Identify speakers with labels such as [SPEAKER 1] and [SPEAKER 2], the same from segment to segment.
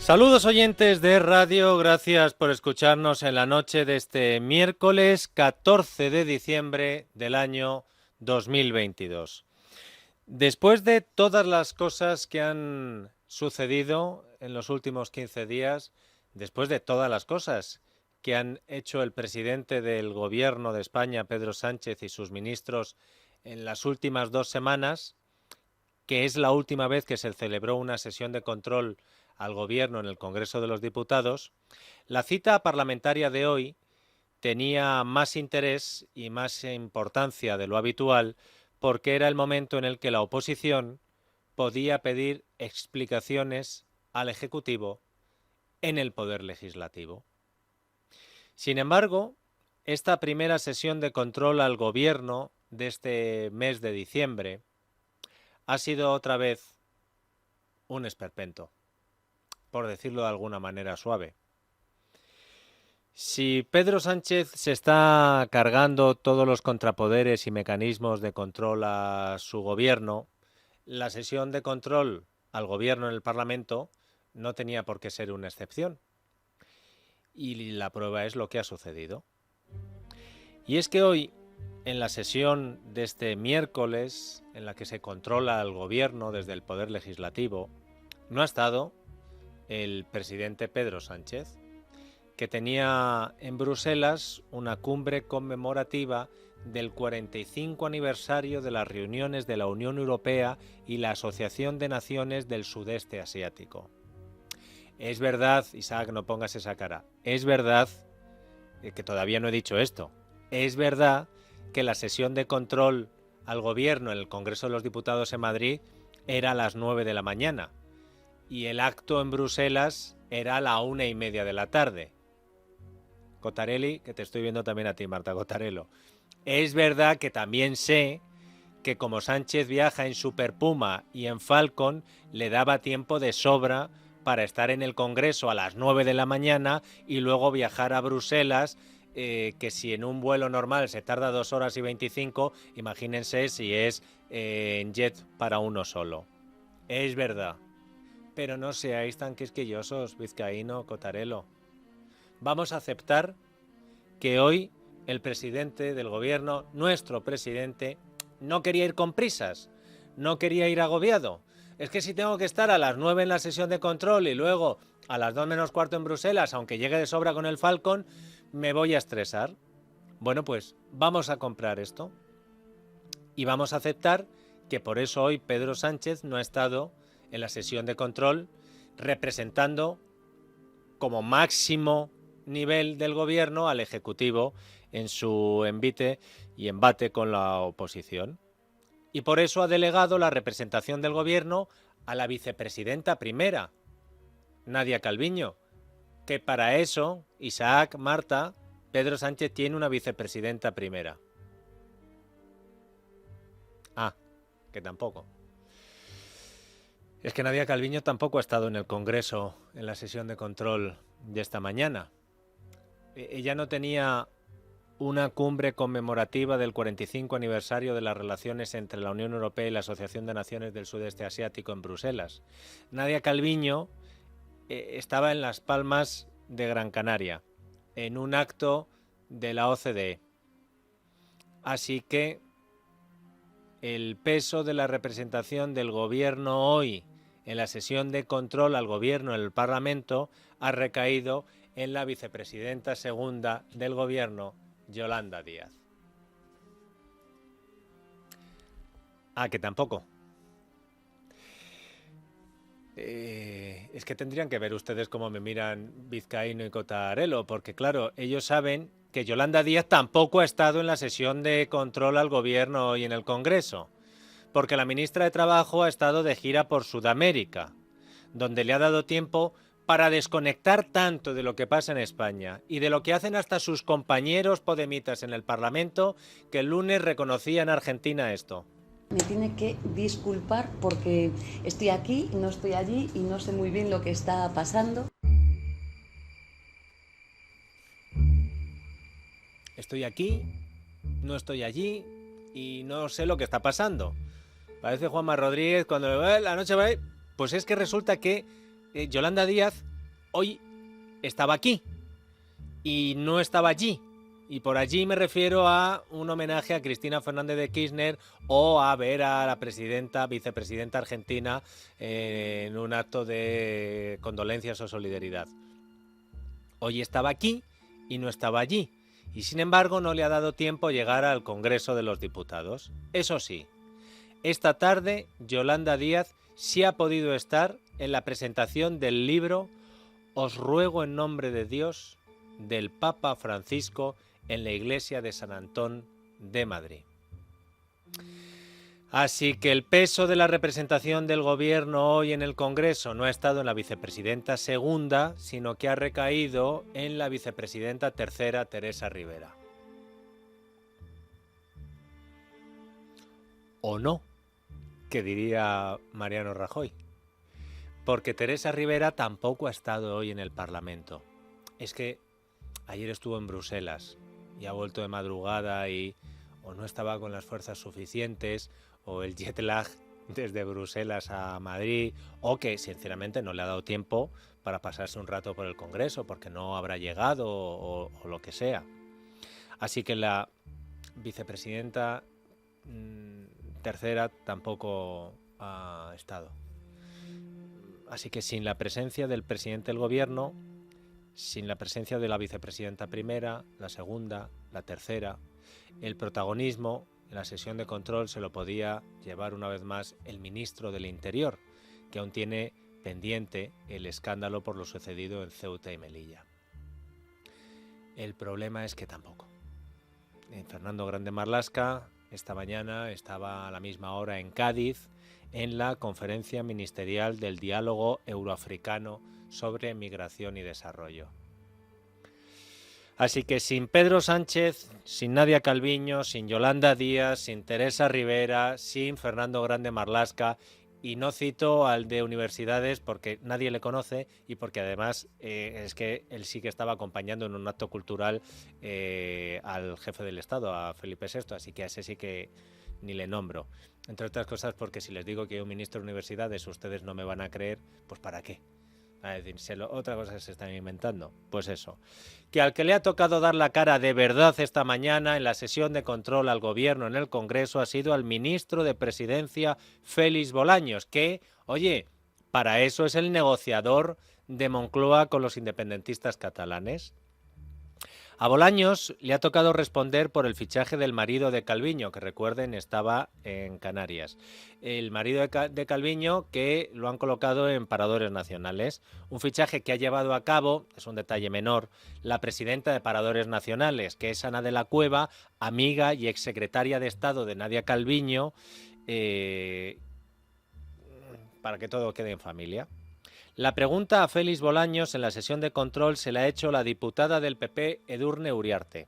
[SPEAKER 1] Saludos oyentes de radio, gracias por escucharnos en la noche de este miércoles 14 de diciembre del año 2022. Después de todas las cosas que han sucedido en los últimos 15 días, después de todas las cosas que han hecho el presidente del gobierno de España, Pedro Sánchez, y sus ministros en las últimas 2 semanas, que es la última vez que se celebró una sesión de control al Gobierno en el Congreso de los Diputados, la cita parlamentaria de hoy tenía más interés y más importancia de lo habitual porque era el momento en el que la oposición podía pedir explicaciones al Ejecutivo en el Poder Legislativo. Sin embargo, esta primera sesión de control al Gobierno de este mes de diciembre ha sido otra vez un esperpento, por decirlo de alguna manera suave. Si Pedro Sánchez se está cargando todos los contrapoderes y mecanismos de control a su gobierno, la sesión de control al gobierno en el Parlamento no tenía por qué ser una excepción. Y la prueba es lo que ha sucedido. Y es que hoy, en la sesión de este miércoles, en la que se controla al gobierno desde el Poder Legislativo, no ha estado el presidente Pedro Sánchez, que tenía en Bruselas una cumbre conmemorativa del 45 aniversario de las reuniones de la Unión Europea y la Asociación de Naciones del Sudeste Asiático. Es verdad, Isaac, no pongas esa cara, es verdad que todavía no he dicho esto, es verdad que la sesión de control al gobierno en el Congreso de los Diputados en Madrid era a las 9 de la mañana y el acto en Bruselas era a la 1:30 de la tarde. Cottarelli, que te estoy viendo también a ti, Marta Cottarello. Es verdad que también sé que como Sánchez viaja en Super Puma y en Falcon, le daba tiempo de sobra para estar en el Congreso a las 9 de la mañana y luego viajar a Bruselas, que si en un vuelo normal se tarda 2 horas y 25, imagínense si es en jet para uno solo. Es verdad. Pero no seáis tan quisquillosos, vizcaíno, Cottarello. Vamos a aceptar que hoy el presidente del gobierno, nuestro presidente, no quería ir con prisas, no quería ir agobiado. Es que si tengo que estar a las 9 en la sesión de control y luego a las 2 menos cuarto en Bruselas, aunque llegue de sobra con el Falcon, me voy a estresar. Bueno, pues vamos a comprar esto y vamos a aceptar que por eso hoy Pedro Sánchez no ha estado en la sesión de control representando como máximo nivel del gobierno al Ejecutivo en su envite y embate con la oposición. Y por eso ha delegado la representación del gobierno a la vicepresidenta primera, Nadia Calviño, que para eso, Isaac, Marta, Pedro Sánchez tiene una vicepresidenta primera. Ah, que tampoco. Es que Nadia Calviño tampoco ha estado en el Congreso en la sesión de control de esta mañana. Ella no tenía una cumbre conmemorativa del 45 aniversario de las relaciones entre la Unión Europea y la Asociación de Naciones del Sudeste Asiático en Bruselas. Nadia Calviño estaba en Las Palmas de Gran Canaria, en un acto de la OCDE. Así que el peso de la representación del gobierno hoy en la sesión de control al gobierno en el Parlamento ha recaído en la vicepresidenta segunda del gobierno, Yolanda Díaz. Ah, que tampoco. Es que tendrían que ver ustedes cómo me miran Vizcaíno y Cottarello, porque claro, ellos saben que Yolanda Díaz tampoco ha estado en la sesión de control al gobierno hoy en el Congreso, porque la ministra de Trabajo ha estado de gira por Sudamérica, donde le ha dado tiempo para desconectar tanto de lo que pasa en España y de lo que hacen hasta sus compañeros podemitas en el Parlamento, que el lunes reconocía en Argentina esto.
[SPEAKER 2] Me tiene que disculpar porque estoy aquí, no estoy allí y no sé muy bien lo que está pasando.
[SPEAKER 1] Estoy aquí, no estoy allí y no sé lo que está pasando. Parece Juanma Rodríguez cuando la noche va... Pues es que resulta que Yolanda Díaz hoy estaba aquí y no estaba allí. Y por allí me refiero a un homenaje a Cristina Fernández de Kirchner o a ver a la vicepresidenta argentina en un acto de condolencias o solidaridad. Hoy estaba aquí y no estaba allí. Y sin embargo no le ha dado tiempo llegar al Congreso de los Diputados. Eso sí, esta tarde Yolanda Díaz sí ha podido estar en la presentación del libro Os ruego en nombre de Dios del Papa Francisco en la iglesia de San Antón de Madrid. Así que el peso de la representación del gobierno hoy en el Congreso no ha estado en la vicepresidenta segunda, sino que ha recaído en la vicepresidenta tercera, Teresa Rivera. ¿O no? Que diría Mariano Rajoy. Porque Teresa Rivera tampoco ha estado hoy en el Parlamento. Es que ayer estuvo en Bruselas y ha vuelto de madrugada y o no estaba con las fuerzas suficientes, o el jet lag desde Bruselas a Madrid, o que sinceramente no le ha dado tiempo para pasarse un rato por el Congreso porque no habrá llegado o lo que sea. Así que la vicepresidenta tercera tampoco ha estado. Así que sin la presencia del presidente del gobierno, sin la presencia de la vicepresidenta primera, la segunda, la tercera, el protagonismo en la sesión de control se lo podía llevar una vez más el ministro del Interior, que aún tiene pendiente el escándalo por lo sucedido en Ceuta y Melilla. El problema es que tampoco. Fernando Grande Marlaska esta mañana estaba a la misma hora en Cádiz en la conferencia ministerial del diálogo euroafricano sobre migración y desarrollo. Así que sin Pedro Sánchez, sin Nadia Calviño, sin Yolanda Díaz, sin Teresa Rivera, sin Fernando Grande Marlaska, y no cito al de universidades porque nadie le conoce y porque además es que él sí que estaba acompañando en un acto cultural al jefe del Estado, a Felipe VI, así que a ese sí que ni le nombro. Entre otras cosas porque si les digo que hay un ministro de universidades ustedes no me van a creer, pues ¿para qué? A decir, otra cosa que se están inventando. Pues eso, que al que le ha tocado dar la cara de verdad esta mañana en la sesión de control al gobierno en el Congreso ha sido al ministro de Presidencia, Félix Bolaños, que, oye, para eso es el negociador de Moncloa con los independentistas catalanes. A Bolaños le ha tocado responder por el fichaje del marido de Calviño, que recuerden estaba en Canarias. El marido de Calviño que lo han colocado en Paradores Nacionales. Un fichaje que ha llevado a cabo, es un detalle menor, la presidenta de Paradores Nacionales, que es Ana de la Cueva, amiga y exsecretaria de Estado de Nadia Calviño, para que todo quede en familia. La pregunta a Félix Bolaños en la sesión de control se la ha hecho la diputada del PP, Edurne Uriarte.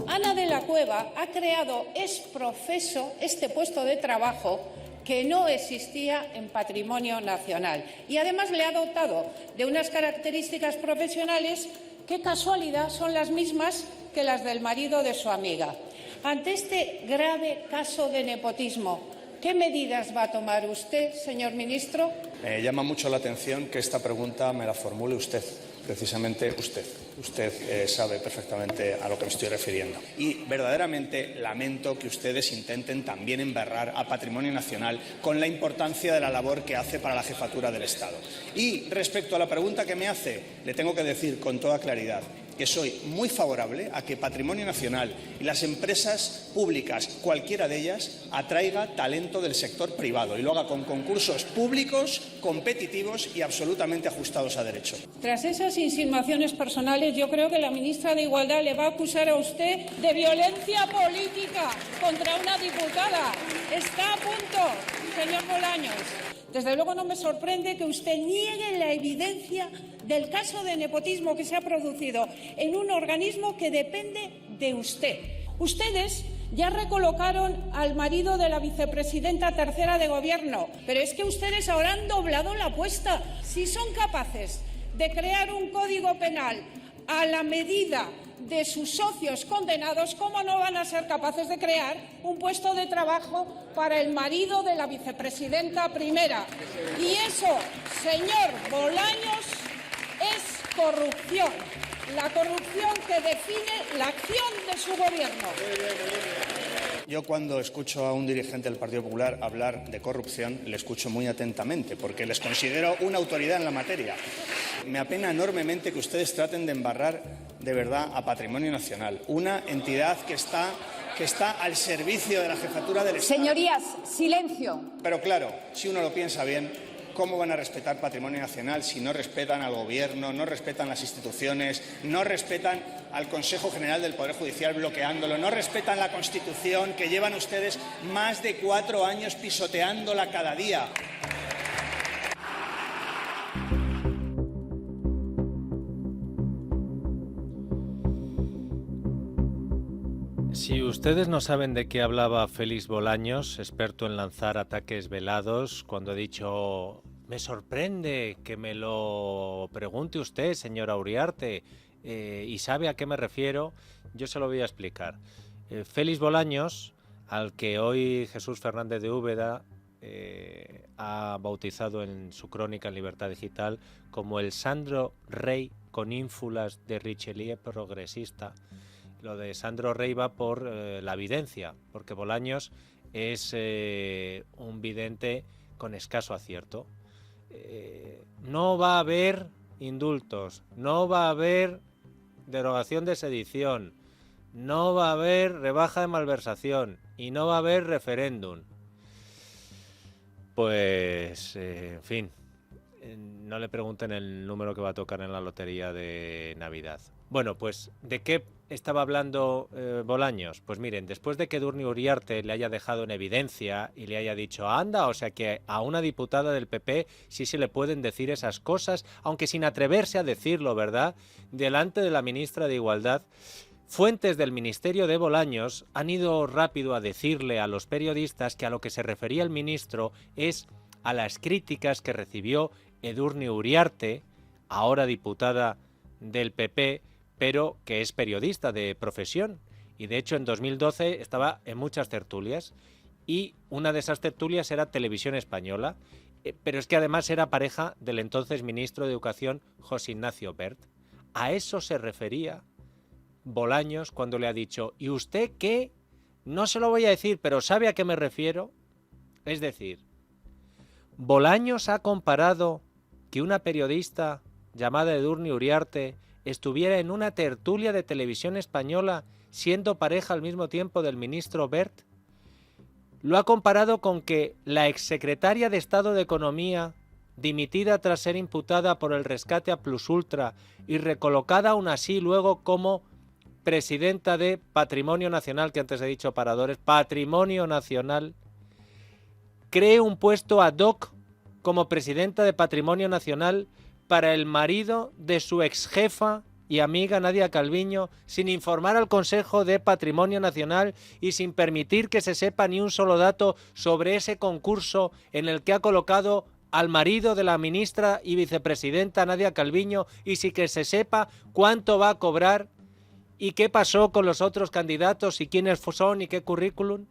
[SPEAKER 3] Ana de la Cueva ha creado ex profeso este puesto de trabajo que no existía en Patrimonio Nacional y además le ha dotado de unas características profesionales que, casualidad, son las mismas que las del marido de su amiga. Ante este grave caso de nepotismo, ¿qué medidas va a tomar usted, señor ministro?
[SPEAKER 4] Me llama mucho la atención que esta pregunta me la formule usted, precisamente usted. Usted sabe perfectamente a lo que me estoy refiriendo. Y verdaderamente lamento que ustedes intenten también embarrar a Patrimonio Nacional con la importancia de la labor que hace para la jefatura del Estado. Y respecto a la pregunta que me hace, le tengo que decir con toda claridad que soy muy favorable a que Patrimonio Nacional y las empresas públicas, cualquiera de ellas, atraiga talento del sector privado y lo haga con concursos públicos, competitivos y absolutamente ajustados a derecho.
[SPEAKER 3] Tras esas insinuaciones personales, yo creo que la ministra de Igualdad le va a acusar a usted de violencia política contra una diputada. Está a punto, señor Bolaños. Desde luego no me sorprende que usted niegue la evidencia del caso de nepotismo que se ha producido en un organismo que depende de usted. Ustedes ya recolocaron al marido de la vicepresidenta tercera de Gobierno, pero es que ustedes ahora han doblado la apuesta. Si son capaces de crear un código penal a la medida de sus socios condenados, ¿cómo no van a ser capaces de crear un puesto de trabajo para el marido de la vicepresidenta primera? Y eso, señor Bolaños, es corrupción. La corrupción que define la acción de su gobierno.
[SPEAKER 4] Yo cuando escucho a un dirigente del Partido Popular hablar de corrupción, le escucho muy atentamente, porque les considero una autoridad en la materia. Me apena enormemente que ustedes traten de embarrar de verdad a Patrimonio Nacional, una entidad que está al servicio de la jefatura del Estado.
[SPEAKER 5] Señorías, silencio.
[SPEAKER 4] Pero claro, si uno lo piensa bien, ¿cómo van a respetar Patrimonio Nacional si no respetan al Gobierno, no respetan las instituciones, no respetan al Consejo General del Poder Judicial bloqueándolo, no respetan la Constitución, que llevan ustedes más de 4 años pisoteándola cada día?
[SPEAKER 1] Si ustedes no saben de qué hablaba Félix Bolaños, experto en lanzar ataques velados, cuando ha dicho: me sorprende que me lo pregunte usted, señora Uriarte, y sabe a qué me refiero, yo se lo voy a explicar. Félix Bolaños, al que hoy Jesús Fernández de Úbeda ha bautizado en su crónica en Libertad Digital como el Sandro Rey con ínfulas de Richelieu progresista. Lo de Sandro Rey va por la videncia, porque Bolaños es un vidente con escaso acierto. No va a haber indultos, no va a haber derogación de sedición, no va a haber rebaja de malversación y no va a haber referéndum. Pues, en fin, no le pregunten el número que va a tocar en la lotería de Navidad. Bueno, pues, ¿de qué estaba hablando Bolaños? Pues miren, después de que Edurne Uriarte le haya dejado en evidencia y le haya dicho, anda, o sea que a una diputada del PP sí se le pueden decir esas cosas, aunque sin atreverse a decirlo, ¿verdad?, delante de la ministra de Igualdad, fuentes del ministerio de Bolaños han ido rápido a decirle a los periodistas que a lo que se refería el ministro es a las críticas que recibió Edurne Uriarte, ahora diputada del PP, pero que es periodista de profesión. Y de hecho en 2012 estaba en muchas tertulias y una de esas tertulias era Televisión Española, pero es que además era pareja del entonces ministro de Educación José Ignacio Wert. A eso se refería Bolaños cuando le ha dicho, ¿y usted qué? No se lo voy a decir, pero ¿sabe a qué me refiero? Es decir, Bolaños ha comparado que una periodista llamada Edurne Uriarte estuviera en una tertulia de Televisión Española siendo pareja al mismo tiempo del ministro Wert. Lo ha comparado con que la exsecretaria de Estado de Economía, dimitida tras ser imputada por el rescate a Plus Ultra y recolocada aún así luego como presidenta de Patrimonio Nacional, que antes he dicho Paradores, Patrimonio Nacional, cree un puesto ad hoc como presidenta de Patrimonio Nacional para el marido de su exjefa y amiga Nadia Calviño, sin informar al Consejo de Patrimonio Nacional y sin permitir que se sepa ni un solo dato sobre ese concurso en el que ha colocado al marido de la ministra y vicepresidenta Nadia Calviño y sin que se sepa cuánto va a cobrar y qué pasó con los otros candidatos y quiénes son y qué currículum.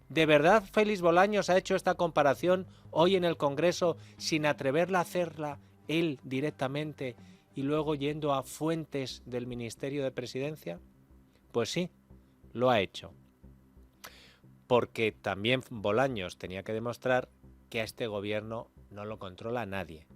[SPEAKER 1] ¿De verdad Félix Bolaños ha hecho esta comparación hoy en el Congreso sin atreverla a hacerla él directamente y luego yendo a fuentes del Ministerio de Presidencia? Pues sí, lo ha hecho. Porque también Bolaños tenía que demostrar que a este gobierno no lo controla nadie,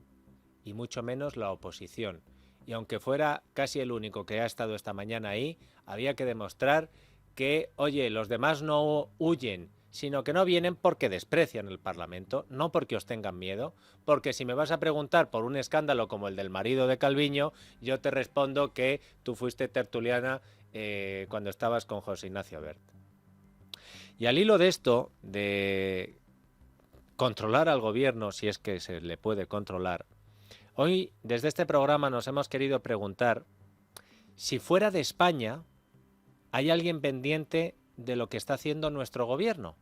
[SPEAKER 1] y mucho menos la oposición. Y aunque fuera casi el único que ha estado esta mañana ahí, había que demostrar que, oye, los demás no huyen, sino que no vienen porque desprecian el Parlamento, no porque os tengan miedo, porque si me vas a preguntar por un escándalo como el del marido de Calviño, yo te respondo que tú fuiste tertuliana cuando estabas con José Ignacio Wert. Y al hilo de esto, de controlar al gobierno, si es que se le puede controlar, hoy desde este programa nos hemos querido preguntar si fuera de España hay alguien pendiente de lo que está haciendo nuestro gobierno,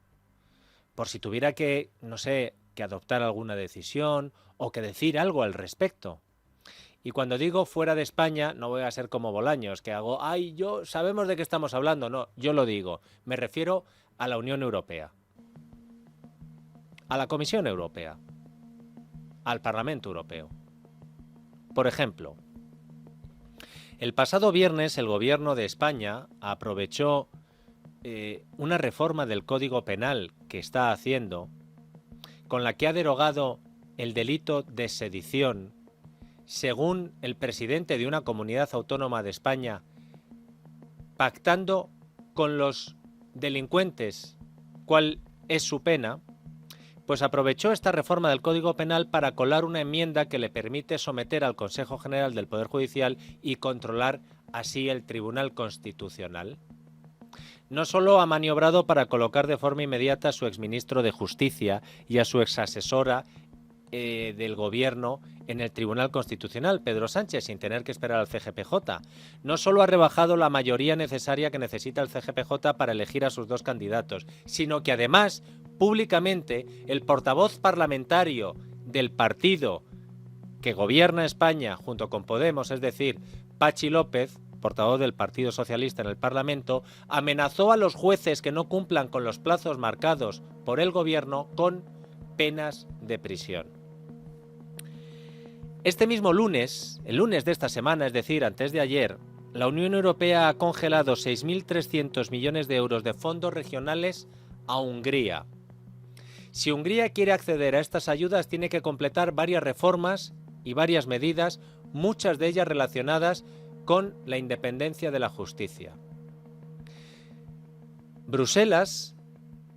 [SPEAKER 1] por si tuviera que, no sé, que adoptar alguna decisión o que decir algo al respecto. Y cuando digo fuera de España, no voy a ser como Bolaños, que hago, sabemos de qué estamos hablando. No, yo lo digo. Me refiero a la Unión Europea, a la Comisión Europea, al Parlamento Europeo. Por ejemplo, el pasado viernes el Gobierno de España aprovechó una reforma del Código Penal que está haciendo, con la que ha derogado el delito de sedición, según el presidente de una comunidad autónoma de España, pactando con los delincuentes cuál es su pena. Pues aprovechó esta reforma del Código Penal para colar una enmienda que le permite someter al Consejo General del Poder Judicial y controlar así el Tribunal Constitucional. No solo ha maniobrado para colocar de forma inmediata a su exministro de Justicia y a su exasesora del Gobierno en el Tribunal Constitucional, Pedro Sánchez, sin tener que esperar al CGPJ. No solo ha rebajado la mayoría necesaria que necesita el CGPJ para elegir a sus dos candidatos, sino que además, públicamente, el portavoz parlamentario del partido que gobierna España junto con Podemos, es decir, Patxi López, portavoz del Partido Socialista en el Parlamento, amenazó a los jueces que no cumplan con los plazos marcados por el Gobierno con penas de prisión. Este mismo lunes, el lunes de esta semana, es decir, antes de ayer, la Unión Europea ha congelado 6.300 millones de euros de fondos regionales a Hungría. Si Hungría quiere acceder a estas ayudas, tiene que completar varias reformas y varias medidas, muchas de ellas relacionadas con la independencia de la justicia. Bruselas,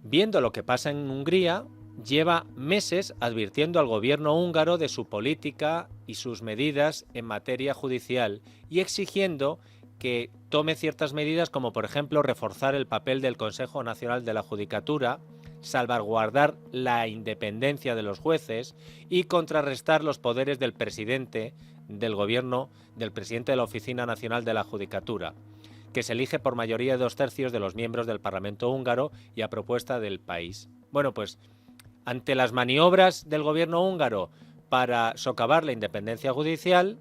[SPEAKER 1] viendo lo que pasa en Hungría, lleva meses advirtiendo al gobierno húngaro de su política y sus medidas en materia judicial y exigiendo que tome ciertas medidas como, por ejemplo, reforzar el papel del Consejo Nacional de la Judicatura, salvaguardar la independencia de los jueces y contrarrestar los poderes del presidente del gobierno, del presidente de la Oficina Nacional de la Judicatura, que se elige por mayoría de 2/3 de los miembros del Parlamento húngaro y a propuesta del país. Bueno, pues ante las maniobras del gobierno húngaro para socavar la independencia judicial,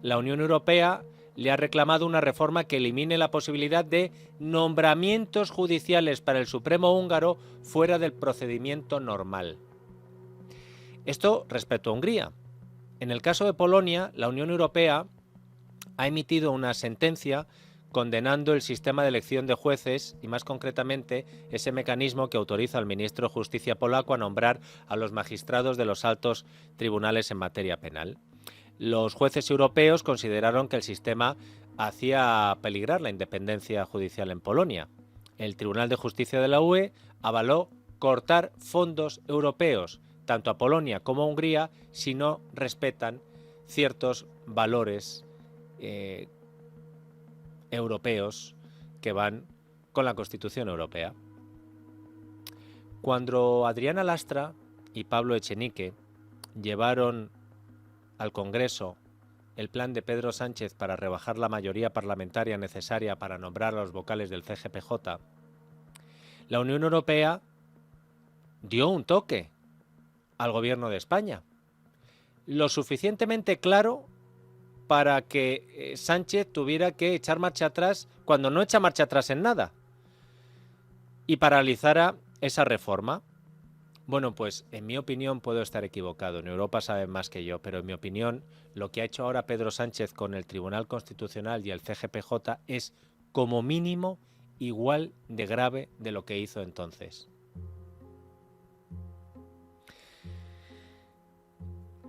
[SPEAKER 1] la Unión Europea le ha reclamado una reforma que elimine la posibilidad de nombramientos judiciales para el Supremo húngaro fuera del procedimiento normal. Esto respecto a Hungría. En el caso de Polonia, la Unión Europea ha emitido una sentencia condenando el sistema de elección de jueces y, más concretamente, ese mecanismo que autoriza al ministro de Justicia polaco a nombrar a los magistrados de los altos tribunales en materia penal. Los jueces europeos consideraron que el sistema hacía peligrar la independencia judicial en Polonia. El Tribunal de Justicia de la UE avaló cortar fondos europeos, tanto a Polonia como a Hungría, si no respetan ciertos valores europeos que van con la Constitución Europea. Cuando Adriana Lastra y Pablo Echenique llevaron al Congreso el plan de Pedro Sánchez para rebajar la mayoría parlamentaria necesaria para nombrar a los vocales del CGPJ, la Unión Europea dio un toque al gobierno de España, lo suficientemente claro para que Sánchez tuviera que echar marcha atrás cuando no echa marcha atrás en nada y paralizara esa reforma. Bueno, pues en mi opinión puedo estar equivocado, en Europa saben más que yo, pero en mi opinión lo que ha hecho ahora Pedro Sánchez con el Tribunal Constitucional y el CGPJ es como mínimo igual de grave de lo que hizo entonces.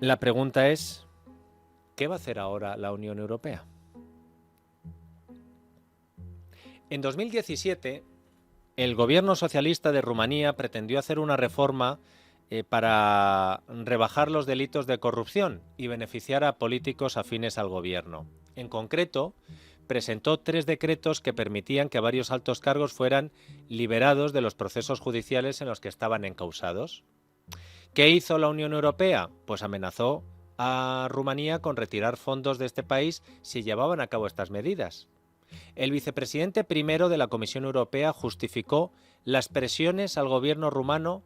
[SPEAKER 1] La pregunta es, ¿qué va a hacer ahora la Unión Europea? En 2017, el gobierno socialista de Rumanía pretendió hacer una reforma para rebajar los delitos de corrupción y beneficiar a políticos afines al gobierno. En concreto, presentó 3 decretos que permitían que varios altos cargos fueran liberados de los procesos judiciales en los que estaban encausados. ¿Qué hizo la Unión Europea? Pues amenazó a Rumanía con retirar fondos de este país si llevaban a cabo estas medidas. El vicepresidente primero de la Comisión Europea justificó las presiones al gobierno rumano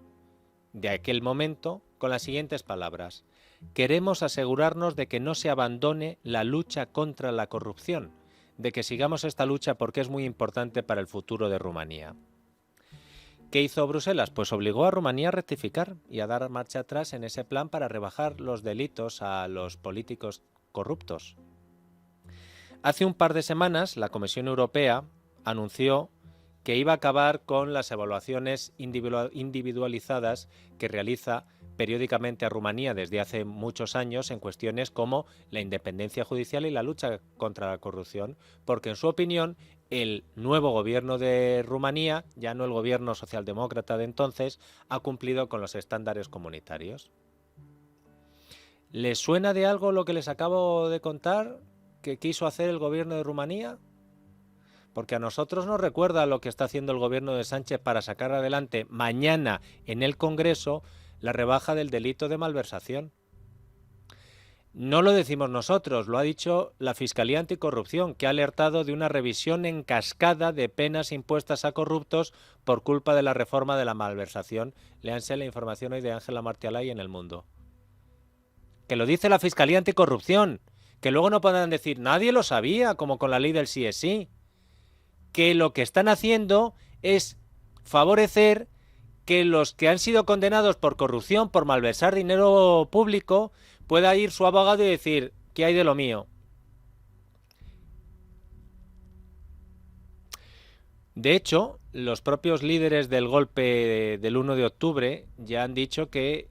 [SPEAKER 1] de aquel momento con las siguientes palabras: queremos asegurarnos de que no se abandone la lucha contra la corrupción, de que sigamos esta lucha porque es muy importante para el futuro de Rumanía. ¿Qué hizo Bruselas? Pues obligó a Rumanía a rectificar y a dar marcha atrás en ese plan para rebajar los delitos a los políticos corruptos. Hace un par de semanas la Comisión Europea anunció que iba a acabar con las evaluaciones individualizadas que realiza periódicamente a Rumanía desde hace muchos años en cuestiones como la independencia judicial y la lucha contra la corrupción, porque en su opinión el nuevo gobierno de Rumanía, ya no el gobierno socialdemócrata de entonces, ha cumplido con los estándares comunitarios. ¿Les suena de algo lo que les acabo de contar que quiso hacer el gobierno de Rumanía? Porque a nosotros nos recuerda lo que está haciendo el gobierno de Sánchez para sacar adelante mañana en el Congreso la rebaja del delito de malversación. No lo decimos nosotros, lo ha dicho la Fiscalía Anticorrupción, que ha alertado de una revisión en cascada de penas impuestas a corruptos por culpa de la reforma de la malversación. Léanse la información hoy de Ángela Martialay en El Mundo. Que lo dice la Fiscalía Anticorrupción, que luego no podrán decir nadie lo sabía, como con la ley del sí es sí. Que lo que están haciendo es favorecer que los que han sido condenados por corrupción, por malversar dinero público, pueda ir su abogado y decir, ¿qué hay de lo mío? De hecho, los propios líderes del golpe del 1 de octubre ya han dicho que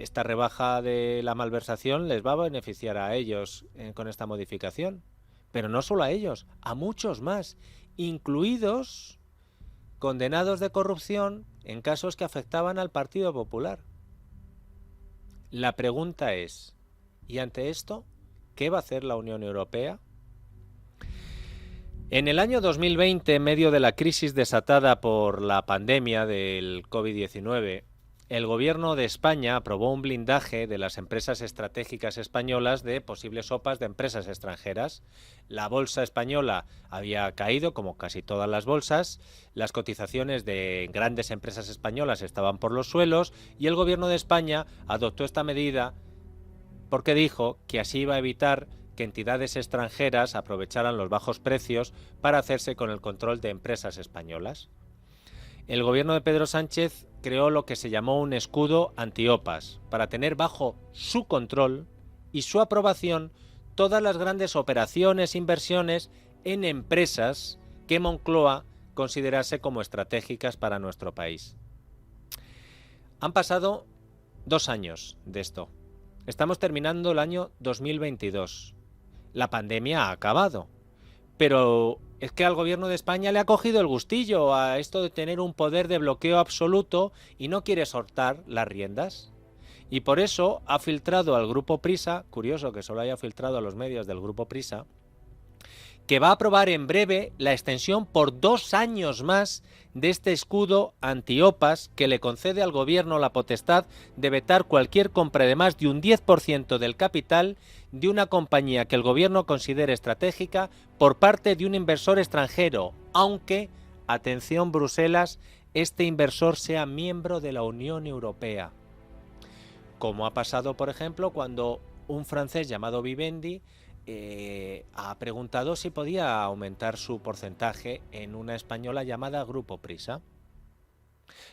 [SPEAKER 1] esta rebaja de la malversación les va a beneficiar a ellos con esta modificación. Pero no solo a ellos, a muchos más, incluidos condenados de corrupción en casos que afectaban al Partido Popular. La pregunta es, ¿y ante esto qué va a hacer la Unión Europea? En el año 2020, en medio de la crisis desatada por la pandemia del COVID-19, el Gobierno de España aprobó un blindaje de las empresas estratégicas españolas de posibles sopas de empresas extranjeras. La bolsa española había caído, como casi todas las bolsas, las cotizaciones de grandes empresas españolas estaban por los suelos y el Gobierno de España adoptó esta medida porque dijo que así iba a evitar que entidades extranjeras aprovecharan los bajos precios para hacerse con el control de empresas españolas. El gobierno de Pedro Sánchez creó lo que se llamó un escudo anti-OPAs, para tener bajo su control y su aprobación todas las grandes operaciones, inversiones en empresas que Moncloa considerase como estratégicas para nuestro país. Han pasado 2 años de esto. Estamos terminando el año 2022. La pandemia ha acabado, pero es que al gobierno de España le ha cogido el gustillo a esto de tener un poder de bloqueo absoluto y no quiere soltar las riendas. Y por eso ha filtrado al Grupo Prisa, curioso que solo haya filtrado a los medios del Grupo Prisa, que va a aprobar en breve la extensión por 2 años más de este escudo anti-OPAs que le concede al gobierno la potestad de vetar cualquier compra de más de un 10% del capital de una compañía que el gobierno considere estratégica por parte de un inversor extranjero, aunque, atención Bruselas, este inversor sea miembro de la Unión Europea. Como ha pasado, por ejemplo, cuando un francés llamado Vivendi ha preguntado si podía aumentar su porcentaje en una española llamada Grupo Prisa.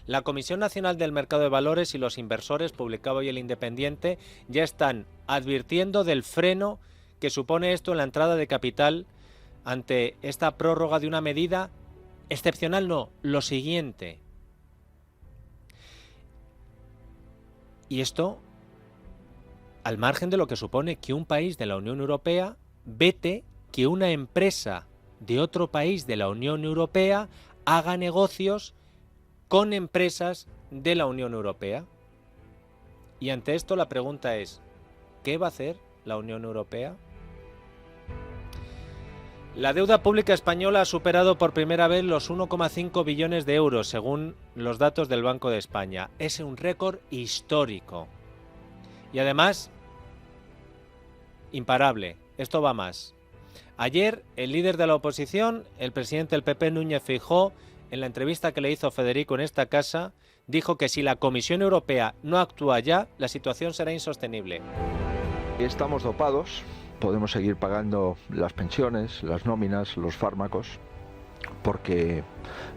[SPEAKER 1] La Comisión Nacional del Mercado de Valores y los inversores, publicado hoy El Independiente, ya están advirtiendo del freno que supone esto en la entrada de capital ante esta prórroga de una medida excepcional. No, lo siguiente. Y esto al margen de lo que supone que un país de la Unión Europea vete que una empresa de otro país de la Unión Europea haga negocios con empresas de la Unión Europea. Y ante esto la pregunta es, ¿qué va a hacer la Unión Europea? La deuda pública española ha superado por primera vez los 1,5 billones de euros, según los datos del Banco de España. Es un récord histórico. Y además, imparable. Esto va más. Ayer, el líder de la oposición, el presidente del PP, Núñez Feijóo, en la entrevista que le hizo Federico en esta casa, dijo que si la Comisión Europea no actúa ya, la situación será insostenible.
[SPEAKER 5] Estamos dopados, podemos seguir pagando las pensiones, las nóminas, los fármacos, porque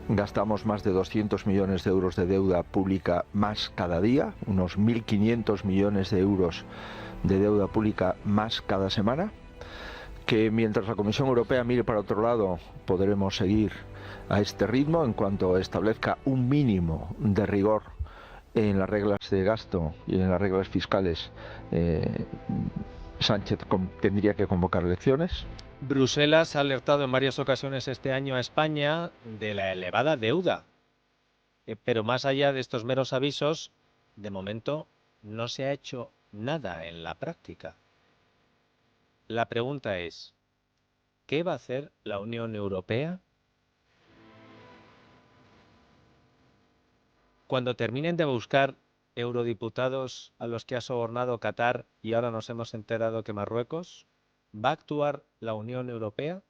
[SPEAKER 5] gastamos más de 200 millones de euros de deuda pública más cada día, unos 1.500 millones de euros de deuda pública más cada semana, que mientras la Comisión Europea mire para otro lado podremos seguir a este ritmo en cuanto establezca un mínimo de rigor en las reglas de gasto y en las reglas fiscales. Sánchez tendría que convocar elecciones.
[SPEAKER 1] Bruselas ha alertado en varias ocasiones este año a España de la elevada deuda. Pero más allá de estos meros avisos, de momento no se ha hecho nada en la práctica. La pregunta es, ¿qué va a hacer la Unión Europea cuando terminen de buscar eurodiputados a los que ha sobornado Qatar y ahora nos hemos enterado que Marruecos? ¿Va a actuar la Unión Europea?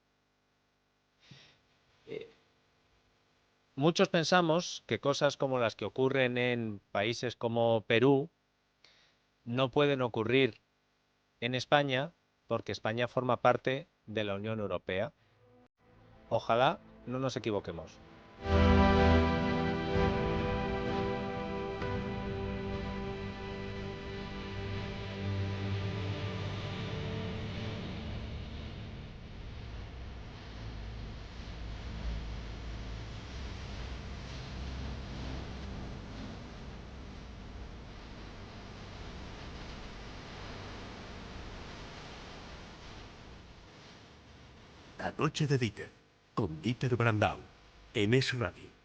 [SPEAKER 1] Muchos pensamos que cosas como las que ocurren en países como Perú no pueden ocurrir en España porque España forma parte de la Unión Europea. Ojalá no nos equivoquemos.
[SPEAKER 6] La noche de Dieter, con Dieter Brandau, en Es Radio.